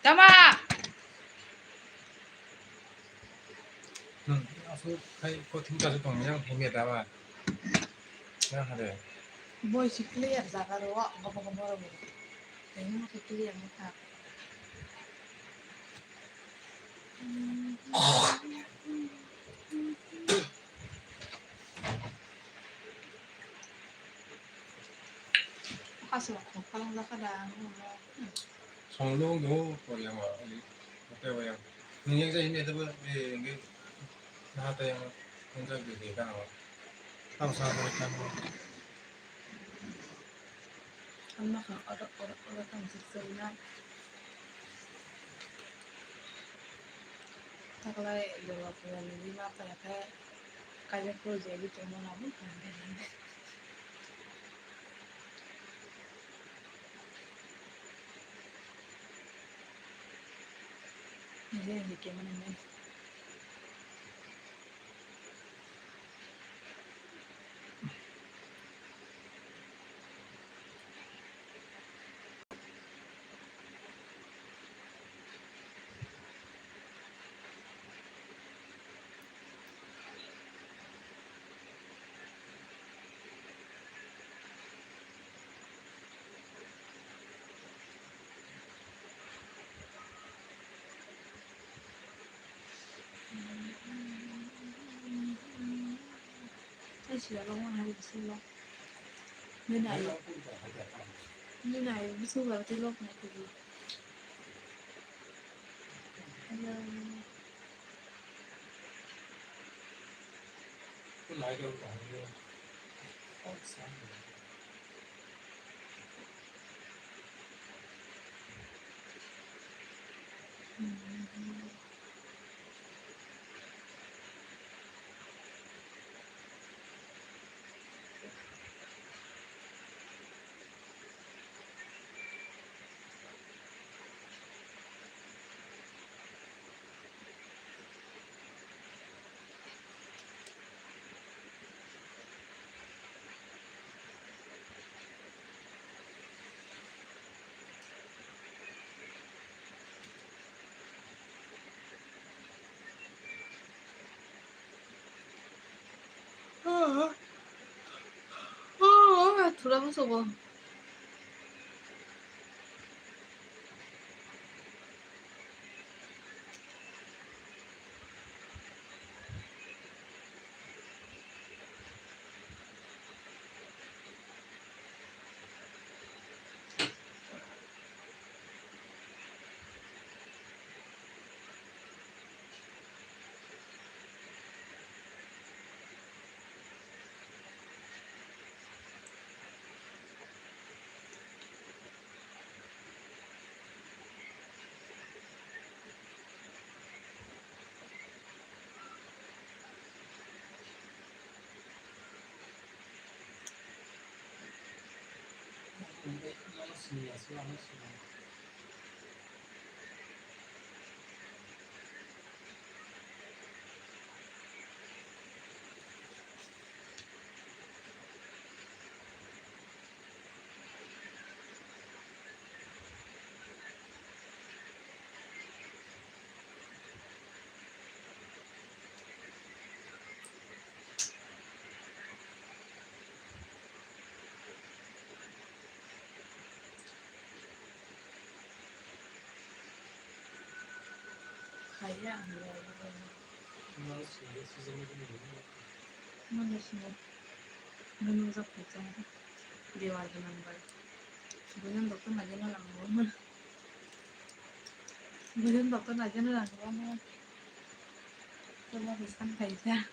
Tama! 아서 그 팀까지 동양 힘에다가 그냥 하래. Voice clear zakaro ngomong-ngomong gitu. Kayaknya masih clear nih. Kasih waktu kalau nggak kadang. 성룡도 뭐야 뭐 어때 뭐야. 능력자 힘에다 뭐 이게 나한테 혼자 그게가 나와. 항상 그렇게 뭐 Karena kan orang kan sesuatu kalau jawab yang lima apa ya kayak proyek gitu mau ngomong kan jadi gimana nih saya sudah lama hari besok như này ví dụ vào cái lúc này thì 나이가 아니고 돌아가서 뭐 kayak mana sih menurut saya dewa dengan baik sebenarnya dokter aja nggak mau sebenarnya dokter aja nggak mau coba bisa kayak